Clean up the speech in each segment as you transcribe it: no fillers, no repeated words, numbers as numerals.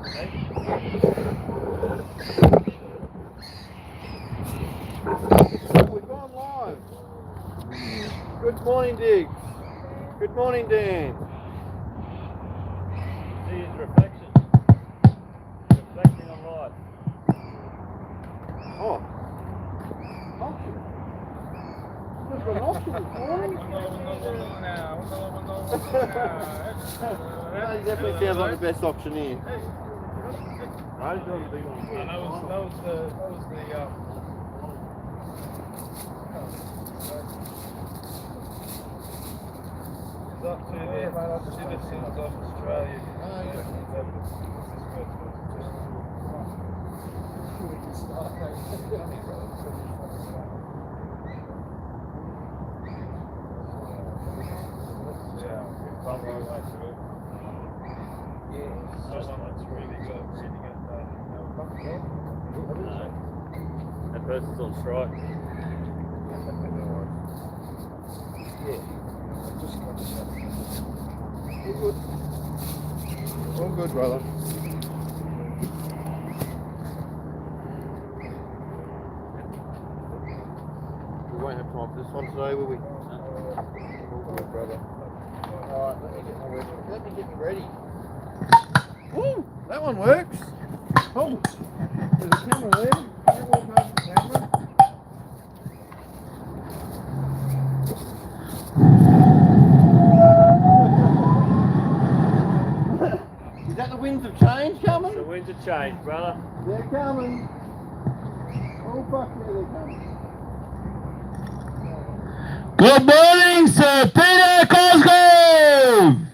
We've gone live. Good morning, Diggs. Good morning, Dan. See his reflection. Reflecting on life. Oh. Just got an option this morning. That definitely sounds like the best option here. That was the it's up to citizens of Australia. Someone's really good sitting at that person's on strike. All good, brother. We won't have time for this one today, will we? All good, brother. Alright, let me get me ready. Woo! That one works. Oh, there's a camera there. Can you walk over the camera? Is that the winds of change coming? The winds of change, brother. They're coming. Oh, fuck yeah, they're coming. Good morning, Sir Peter Cosgrove.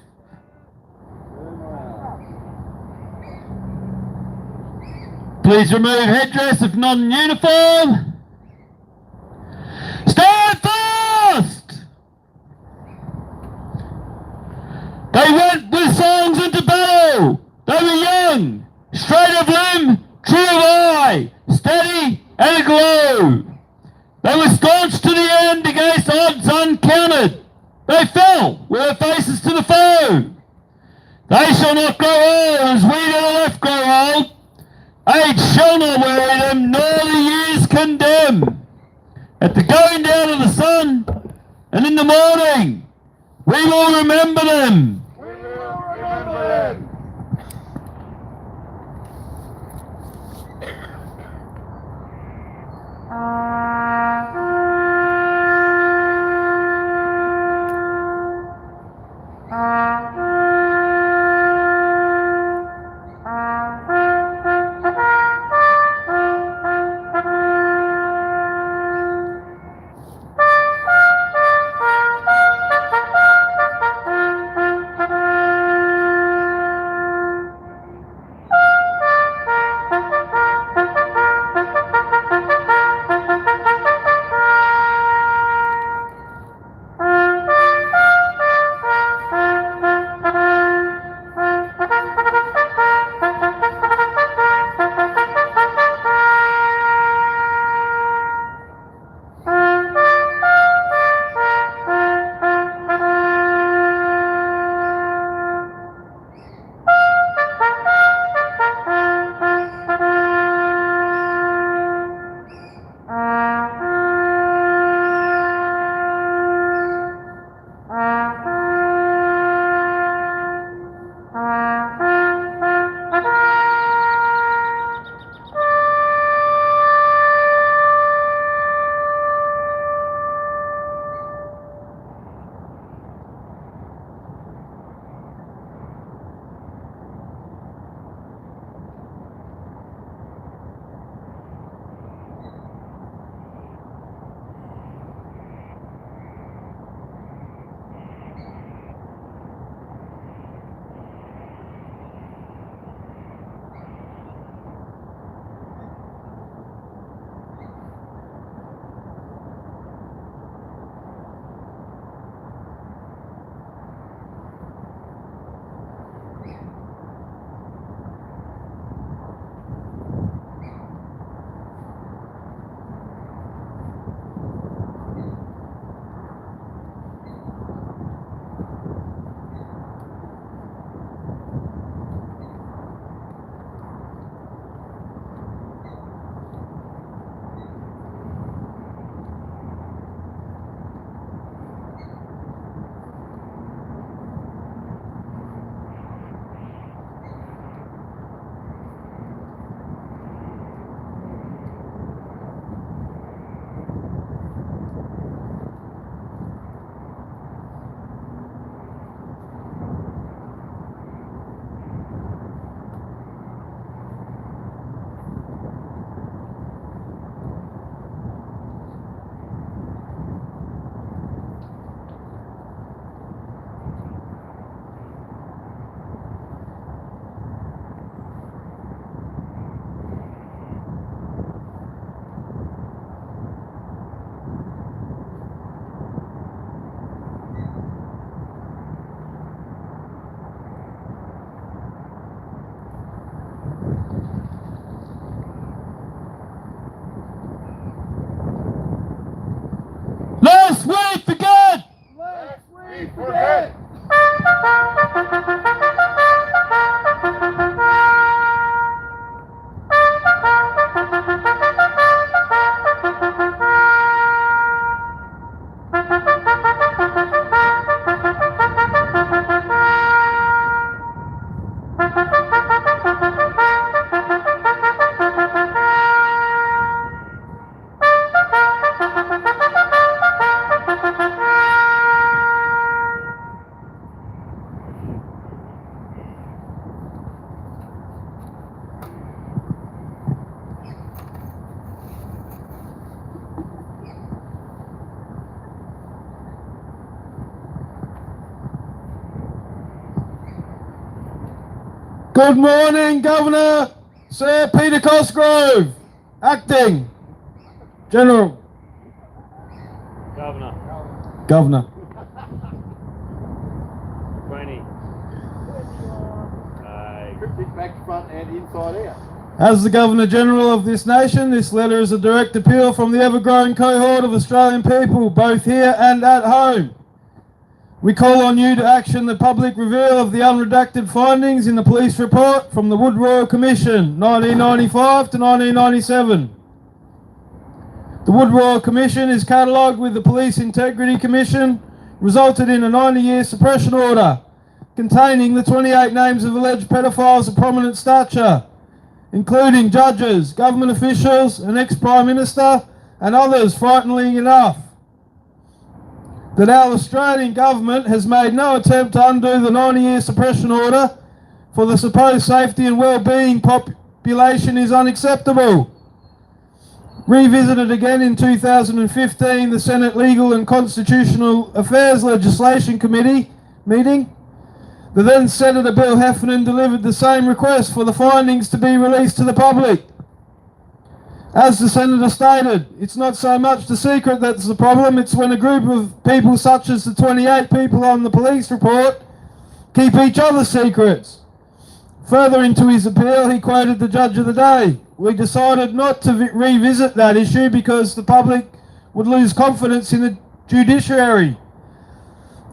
Please remove headdress if not in uniform. Stand fast! They went with songs into battle. They were young, straight of limb, true of eye, steady and aglow. They were staunch to the end against odds uncounted. They fell with their faces to the foe. They shall not grow old as we to the left grow old. Age shall not weary them, nor the years condemn. At the going down of the sun, and in the morning, we will remember them. We will remember them. Good morning, Governor Sir Peter Cosgrove, Acting General. Governor. 20. Cryptic back, front and inside out. As the Governor General of this nation, this letter is a direct appeal from the ever-growing cohort of Australian people, both here and at home. We call on you to action the public reveal of the unredacted findings in the police report from the Wood Royal Commission, 1995 to 1997. The Wood Royal Commission is catalogued with the Police Integrity Commission, resulted in a 90-year suppression order containing the 28 names of alleged pedophiles of prominent stature, including judges, government officials, an ex-Prime Minister, and others, frighteningly enough. That our Australian government has made no attempt to undo the 90-year suppression order for the supposed safety and well-being population is unacceptable. Revisited again in 2015, the Senate Legal and Constitutional Affairs Legislation Committee meeting, the then Senator Bill Heffernan delivered the same request for the findings to be released to the public. As the Senator stated, it's not so much the secret that's the problem, it's when a group of people such as the 28 people on the police report keep each other's secrets. Further into his appeal, he quoted the Judge of the Day. We decided not to revisit that issue because the public would lose confidence in the judiciary.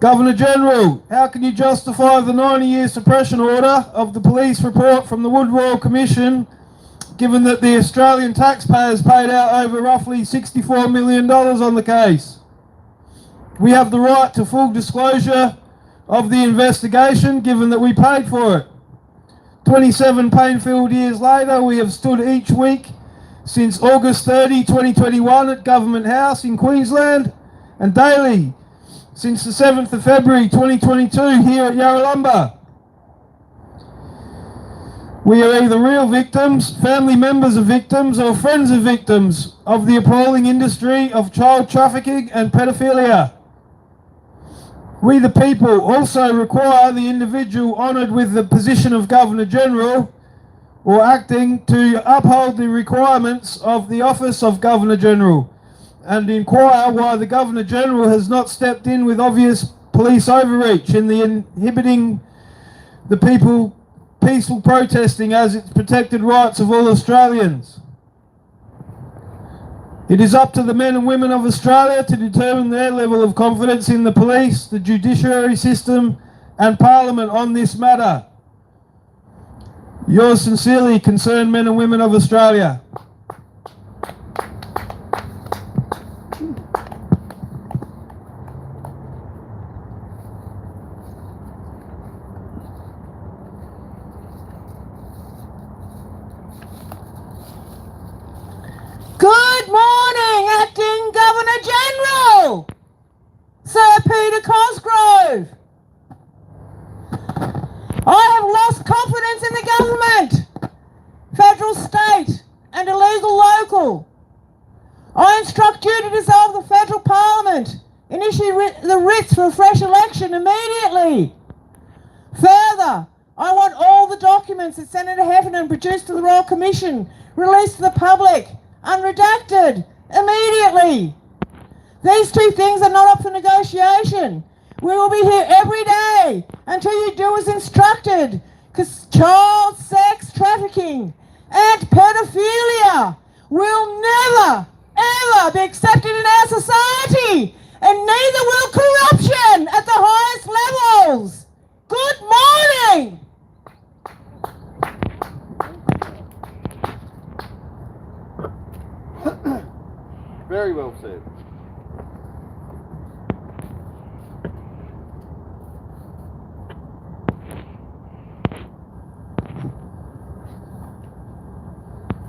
Governor General, how can you justify the 90-year suppression order of the police report from the Wood Royal Commission, given that the Australian taxpayers paid out over roughly $64 million on the case? We have the right to full disclosure of the investigation, given that we paid for it. 27 pain-filled years later, we have stood each week since August 30, 2021 at Government House in Queensland, and daily since the 7th of February 2022 here at Yarralumba. We are either real victims, family members of victims, or friends of victims of the appalling industry of child trafficking and pedophilia. We the people also require the individual honoured with the position of Governor General or acting to uphold the requirements of the office of Governor General and inquire why the Governor General has not stepped in with obvious police overreach in the inhibiting the people peaceful protesting as its protected rights of all Australians. It is up to the men and women of Australia to determine their level of confidence in the police, the judiciary system and Parliament on this matter. Yours sincerely, concerned men and women of Australia. Good morning, Acting Governor General, Sir Peter Cosgrove. I have lost confidence in the government, federal, state and illegal local. I instruct you to dissolve the federal parliament and issue the writs for a fresh election immediately. Further, I want all the documents that Senator Heffernan produced to the Royal Commission released to the public, unredacted, immediately. These two things are not up for negotiation. We will be here every day until you do as instructed, because child sex trafficking and pedophilia will never, ever be accepted in our society, and neither will corruption at the highest levels. Good morning! Very well said.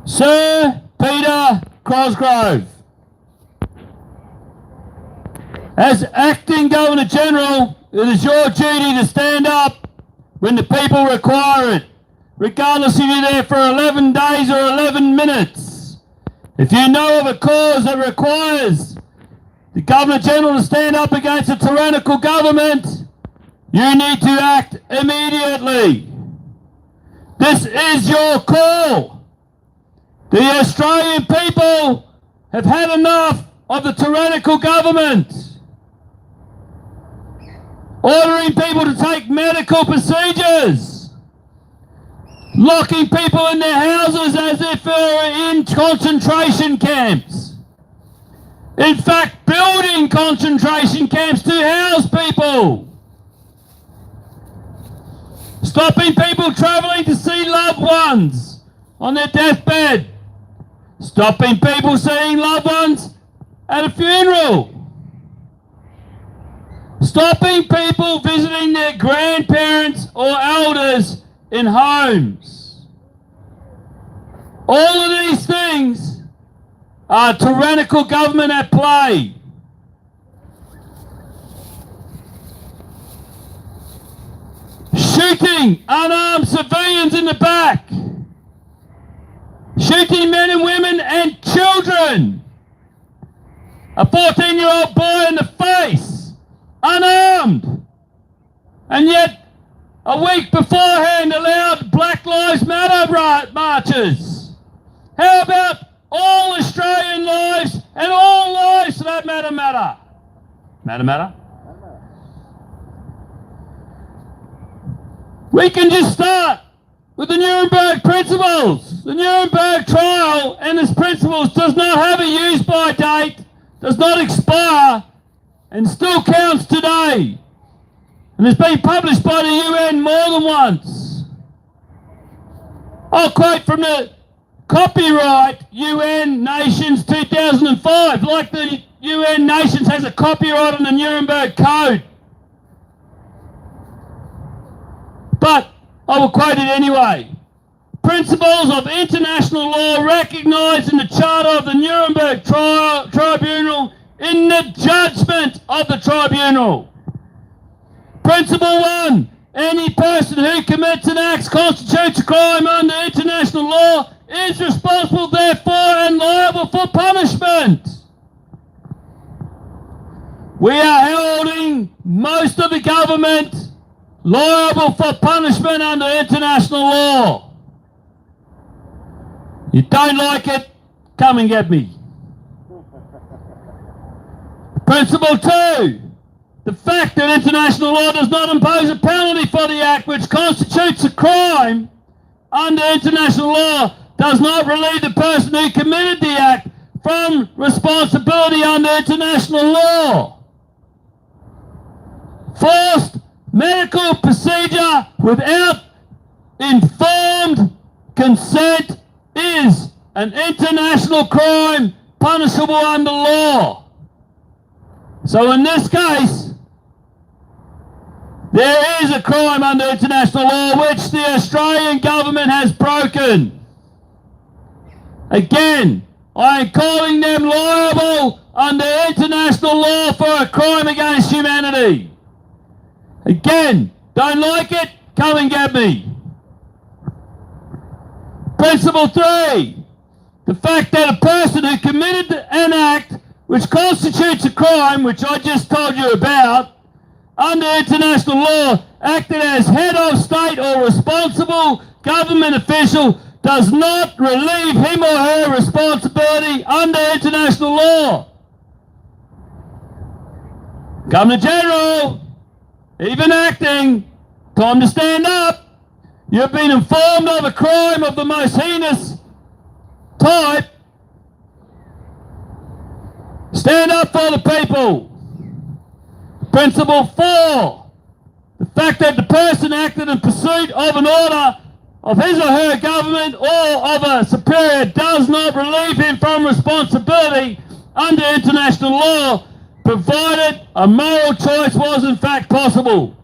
Sir Peter Cosgrove, as Acting Governor General, it is your duty to stand up when the people require it, regardless if you're there for 11 days or 11 minutes. If you know of a cause that requires the Governor General to stand up against a tyrannical government, you need to act immediately. This is your call. The Australian people have had enough of the tyrannical government, ordering people to take medical procedures, locking people in their houses as if they were in concentration camps. In fact, building concentration camps to house people. Stopping people travelling to see loved ones on their deathbed. Stopping people seeing loved ones at a funeral. Stopping people visiting their grandparents or elders in homes. All of these things are tyrannical government at play. Shooting unarmed civilians in the back. Shooting men and women and children. A 14-year-old boy in the face, unarmed. And yet, a week beforehand allowed Black Lives Matter marches. How about all Australian lives and all lives for that matter? Matter? We can just start with the Nuremberg principles. The Nuremberg trial and its principles does not have a use-by date, does not expire, and still counts today. And it's been published by the UN more than once. I'll quote from the Copyright UN Nations 2005, like the UN Nations has a copyright on the Nuremberg Code. But I will quote it anyway. Principles of international law recognised in the Charter of the Nuremberg Tribunal in the judgment of the tribunal. Principle 1. Any person who commits an act constitutes a crime under international law is responsible therefore and liable for punishment. We are holding most of the government liable for punishment under international law. You don't like it, come and get me. Principle 2. The fact that international law does not impose a penalty for the act which constitutes a crime under international law does not relieve the person who committed the act from responsibility under international law. Forced medical procedure without informed consent is an international crime punishable under law. So in this case, there is a crime under international law which the Australian government has broken. Again, I am calling them liable under international law for a crime against humanity. Again, don't like it, come and get me. Principle 3. The fact that a person who committed an act which constitutes a crime, which I just told you about, under international law, acted as head of state or responsible government official does not relieve him or her responsibility under international law. Governor General, even acting, time to stand up. You've been informed of a crime of the most heinous type. Stand up for the people. Principle 4. The fact that the person acted in pursuit of an order of his or her government or of a superior does not relieve him from responsibility under international law, provided a moral choice was in fact possible.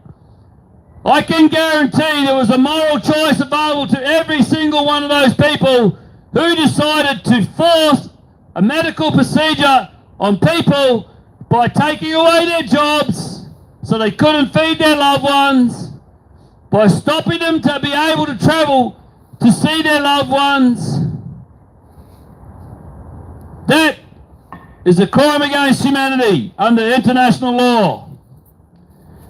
I can guarantee there was a moral choice available to every single one of those people who decided to force a medical procedure on people by taking away their jobs so they couldn't feed their loved ones, by stopping them to be able to travel to see their loved ones. That is a crime against humanity under international law.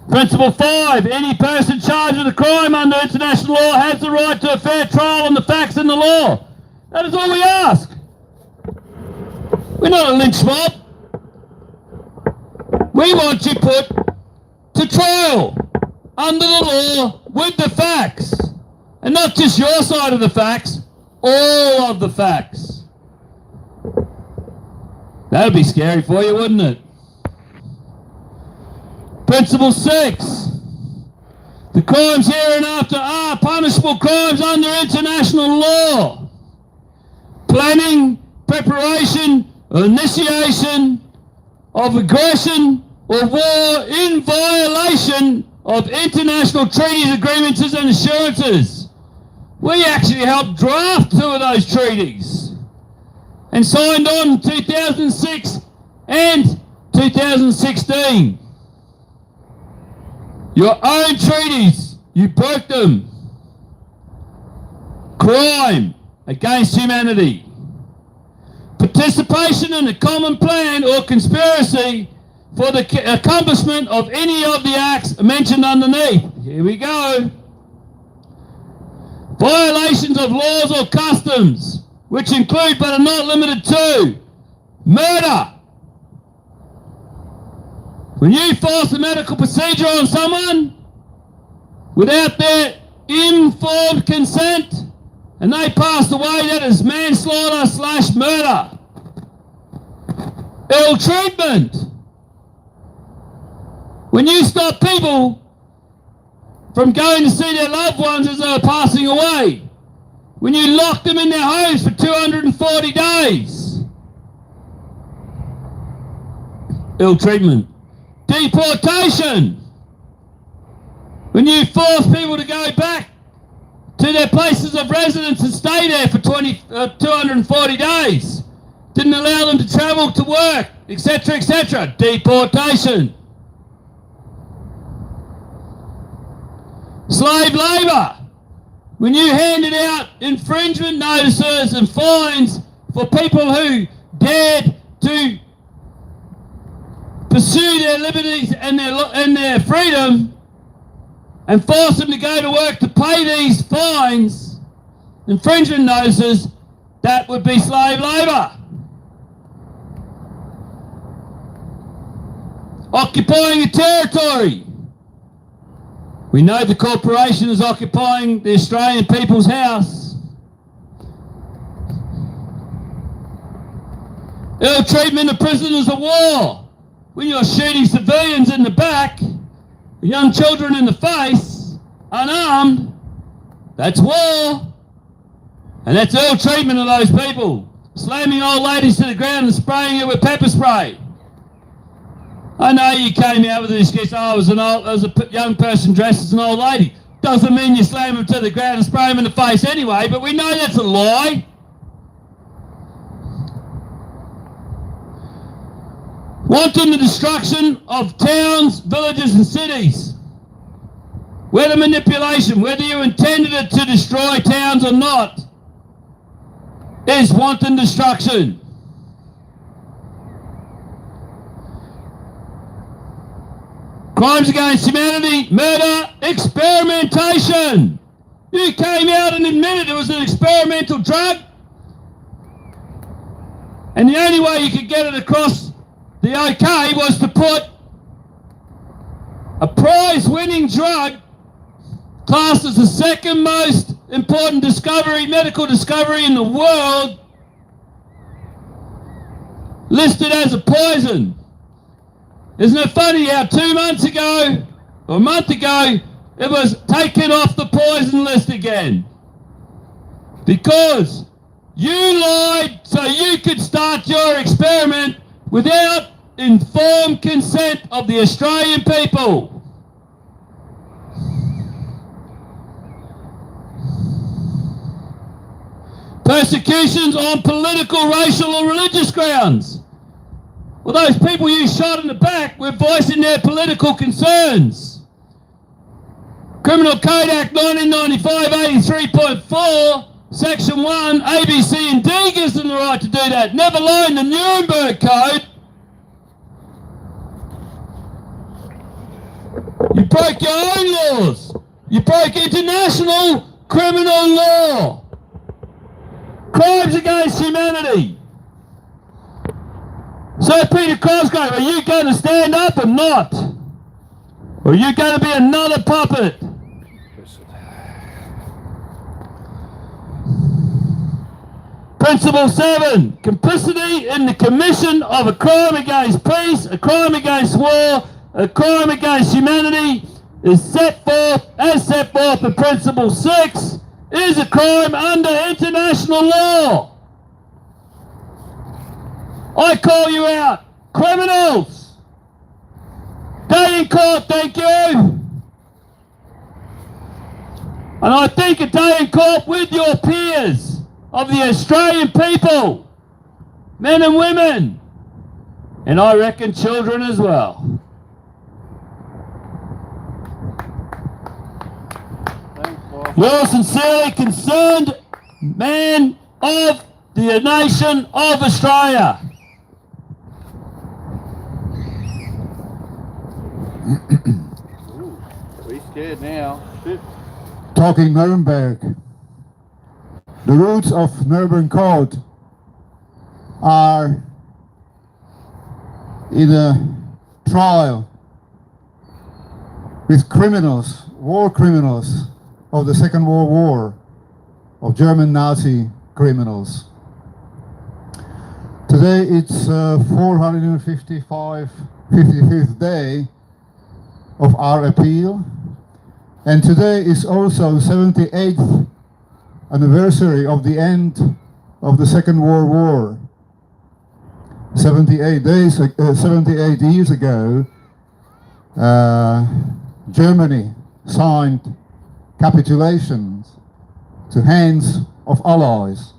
Principle 5, any person charged with a crime under international law has the right to a fair trial on the facts and the law. That is all we ask. We're not a lynch mob. We want you put to trial under the law with the facts. And not just your side of the facts, all of the facts. That would be scary for you, wouldn't it? Principle 6. The crimes hereinafter are punishable crimes under international law. Planning, preparation, or initiation of aggression or war in violation of international treaties, agreements and assurances. We actually helped draft 2 of those treaties and signed on in 2006 and 2016. Your own treaties, you broke them. Crime against humanity. Participation in a common plan or conspiracy for the accomplishment of any of the acts mentioned underneath. Here we go. Violations of laws or customs, which include but are not limited to murder. When you force a medical procedure on someone without their informed consent and they pass away, that is manslaughter/murder. Ill treatment. When you stop people from going to see their loved ones as they are passing away. When you lock them in their homes for 240 days. Ill treatment. Deportation. When you force people to go back to their places of residence and stay there for 240 days. Didn't allow them to travel to work, etc., etc. Deportation. Slave labour. When you handed out infringement notices and fines for people who dared to pursue their liberties and their freedom and force them to go to work to pay these fines, infringement notices, that would be slave labour. Occupying a territory. We know the corporation is occupying the Australian people's house. Ill treatment of prisoners of war. When you're shooting civilians in the back, young children in the face, unarmed, that's war. And that's ill treatment of those people. Slamming old ladies to the ground and spraying it with pepper spray. I know you came out with this excuse, I was a young person dressed as an old lady. Doesn't mean you slam them to the ground and spray them in the face anyway, but we know that's a lie. Wanton the destruction of towns, villages and cities. Whether manipulation, whether you intended it to destroy towns or not, is wanton destruction. Crimes against humanity, murder, experimentation. You came out and admitted it was an experimental drug. And the only way you could get it across the OK was to put a prize-winning drug classed as the second most important discovery, medical discovery in the world, listed as a poison. Isn't it funny how 2 months ago, or a month ago, it was taken off the poison list again? Because you lied so you could start your experiment without informed consent of the Australian people. Persecutions on political, racial or religious grounds. Well, those people you shot in the back were voicing their political concerns. Criminal Code Act 1995 83.4, Section 1, A, B, C and D gives them the right to do that. Never mind the Nuremberg Code. You broke your own laws. You broke international criminal law. Crimes against humanity. So Peter Cosgrove, are you going to stand up or not? Or are you going to be another puppet? Principle 7, complicity in the commission of a crime against peace, a crime against war, a crime against humanity is set forth in Principle 6, is a crime under international law. I call you out, criminals. Day in court, thank you. And I think a day in court with your peers of the Australian people, men and women, and I reckon children as well. You're sincerely concerned man of the nation of Australia. Be scared now. Shit. Talking Nuremberg. The roots of Nuremberg Code are in a trial with criminals, war criminals of the Second World War, of German Nazi criminals. Today it's 55th day of our appeal, and today is also 78th anniversary of the end of the Second World War. 78 years ago, Germany signed capitulations to hands of allies.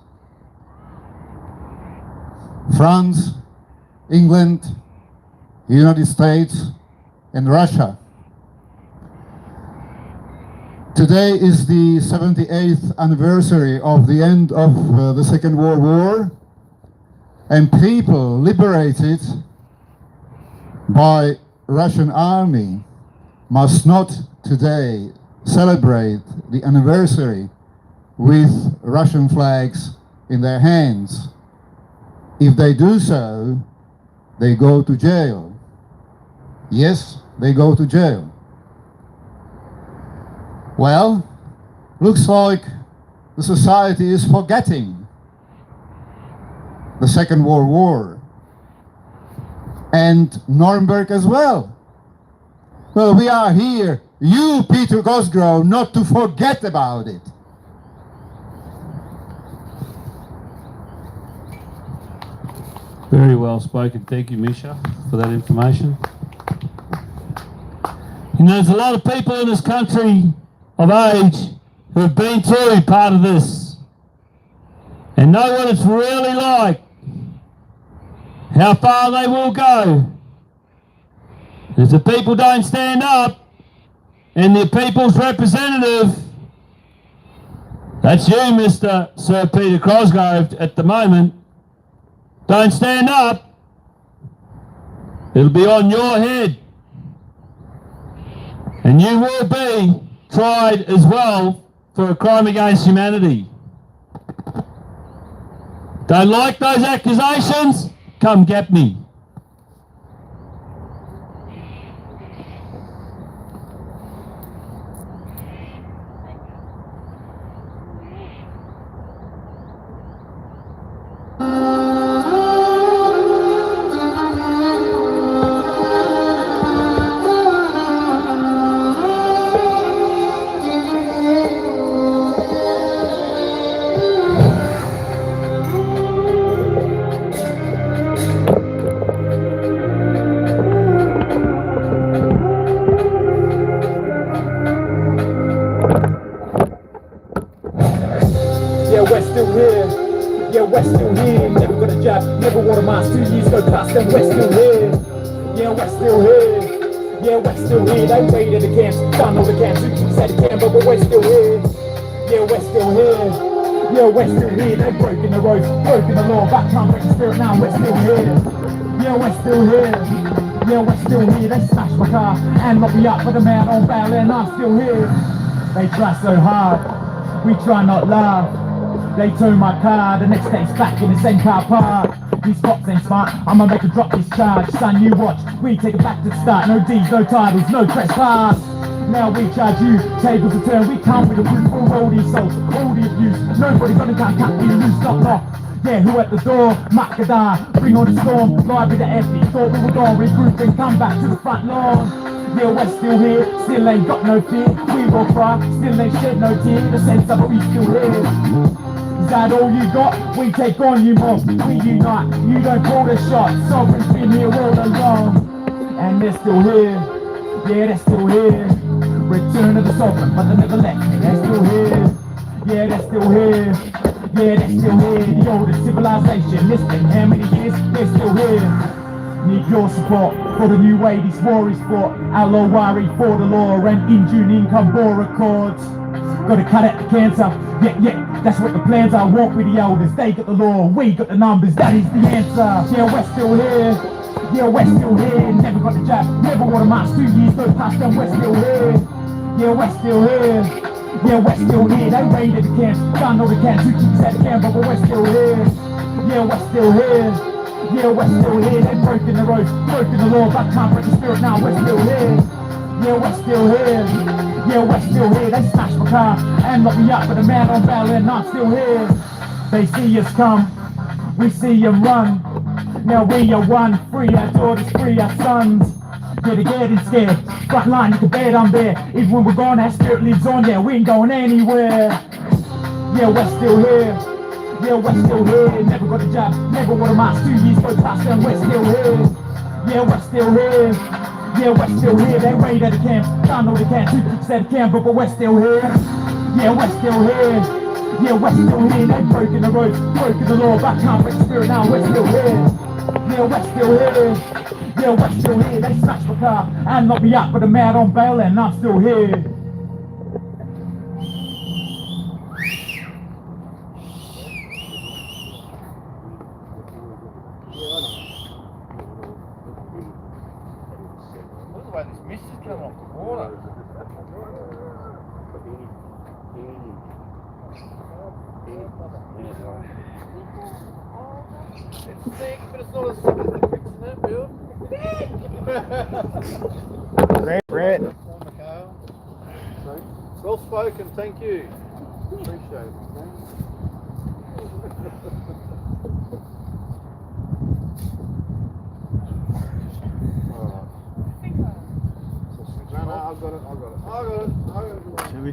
France, England, the United States, and Russia. Today is the 78th anniversary of the end of the Second World War, and people liberated by Russian army must not today celebrate the anniversary with Russian flags in their hands. If they do so, they go to jail. Yes, they go to jail. Well, looks like the society is forgetting the Second World War and Nuremberg as well. Well, we are here, you, Peter Cosgrove, not to forget about it. Very well spoken. Thank you, Misha, for that information. You know, there's a lot of people in this country of age who have been through part of this and know what it's really like, how far they will go. If the people don't stand up and the people's representative, that's you, Mr. Sir Peter Cosgrove, at the moment, don't stand up, it'll be on your head. And you will be tried as well for a crime against humanity. Don't like those accusations? Come get me. We're still here. Yeah, we're still here. Never got a job, never wore a mask. 2 years go past and we're still here. Yeah, we're still here. Yeah, we're still here. They waited the camps, done all the camps. Who said the camp, but we're still here. Yeah, we're still here. Yeah, we're still here. They've broken the road, broken the law. Back time, breaking spirit now. We're still here. Yeah, we're still here. Yeah, we're still here. They smashed my car and locked me up with a man on bail, and I'm still here. They try so hard, we try not laugh. They tow my car, the next day's back in the same car park. These cops ain't smart, I'ma make a drop this charge. Son, you watch, we take it back to the start. No D's, no titles, no trespass. Now we charge you, tables are turned, we come with a proof for all these souls, all the abuse. Nobody gonna come cut me loose, knock. Yeah, who at the door? Makadar, bring on the storm, live with the empty. Thought we were gone, regroup and come back to the front lawn. Yeah, we're still here, still ain't got no fear. We will cry, still ain't shed no tear. The sense of it, we still here. Is that all you got? We take on you more, we unite. You don't call the shots, sovereign's been here all along. And they're still here, yeah, they're still here. Return of the sovereign, but they never left me, they're still here. Yeah, they're still here. Yeah, they're still here. The oldest civilization. It's been how many years? They're still here. Need your support for the new way these war is fought. Alawari for the law and in June income war accords. Gotta cut out the cancer. Yeah, that's what the plans are. Walk with the elders. They got the law, we got the numbers. That is the answer. Yeah, we're still here. Yeah, we're still here. Never got the jab. Never wore a mask. 2 years go past and we're still here. Yeah, we're still here. Yeah, we're still here, they raided the camps. Done all the camps, who keeps at the camp, but we're still here. Yeah, we're still here. Yeah, we're still here. They've broken the roads, broken the law, but can't break the spirit now. We're still here. Yeah, we're still here. Yeah, we're still here. They smashed my car and locked me up with a man on bail, and I'm still here. They see us come, we see them run. Now we are one, free our daughters, free our sons. Yeah, they're getting scared. Front line, you can bet I'm there. Even when we're gone, our spirit lives on. Yeah, we ain't going anywhere. Yeah, we're still here. Yeah, we're still here. Never got a job, never wore a mask. 2 years go past and we're still here. Yeah, we're still here. Yeah, we're still here. They raided the camps, done all the camps. Who keeps at the camp, but we're still here. Yeah, we're still here. Yeah, we're still here. They've broken the roads, broken the law, but can't break the spirit now. We're still here. Yeah, we're still here. Yeah, we're still here. They smashed my car and locked me up with a man on bail, and I'm still here. Look at the way this mist is coming off the water. It's thick, but it's not as thick as the bricks in that build. Brett. Well spoken, thank you. Appreciate it. No, I've got it. Should we?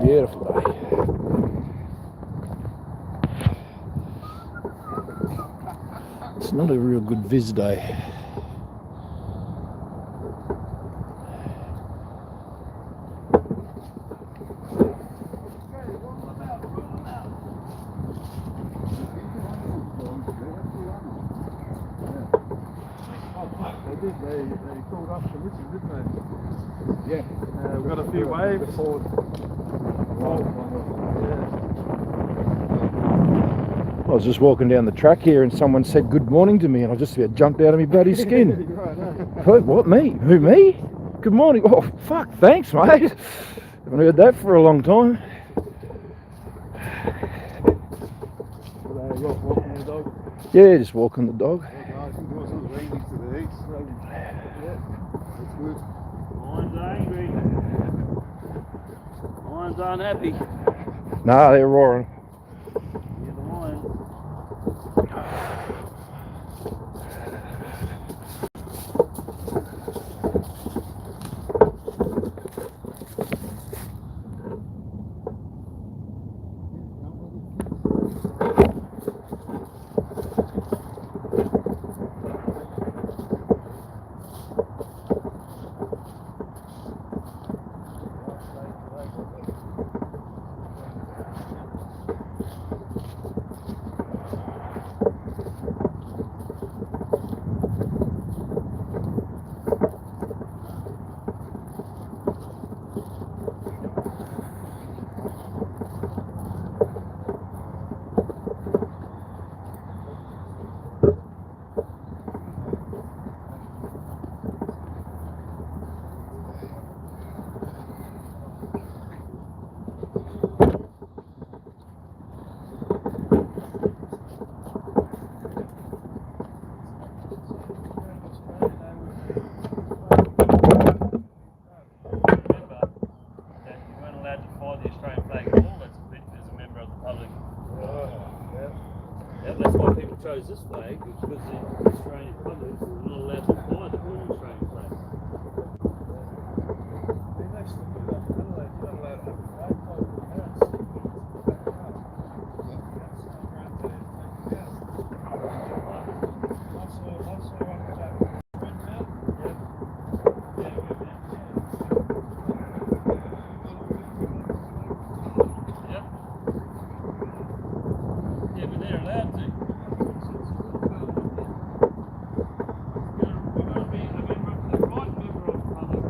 Beautiful day. It's not a real good viz day. They called up the witches, didn't they? Yeah. We've got a few waves. I was just walking down the track here and someone said good morning to me and I just about jumped out of my bloody skin. What, me? Who, me? Good morning. Oh, fuck, thanks, mate. Haven't heard that for a long time. Walking the dog. Yeah, just walking the dog. I think it was raining to the east. Yeah, that's good. Mine's angry. Mine's unhappy. Nah, they're roaring. Yeah, the lion. flag at all as a member of the public. Yeah, that's why people chose this flag, because the Australian public is not allowed to fly the Australian flag. Yeah, but they're allowed to. You've got to be a member of the right member of the public.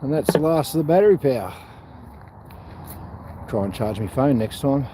And that's the last of the battery power. Try and charge my phone next time.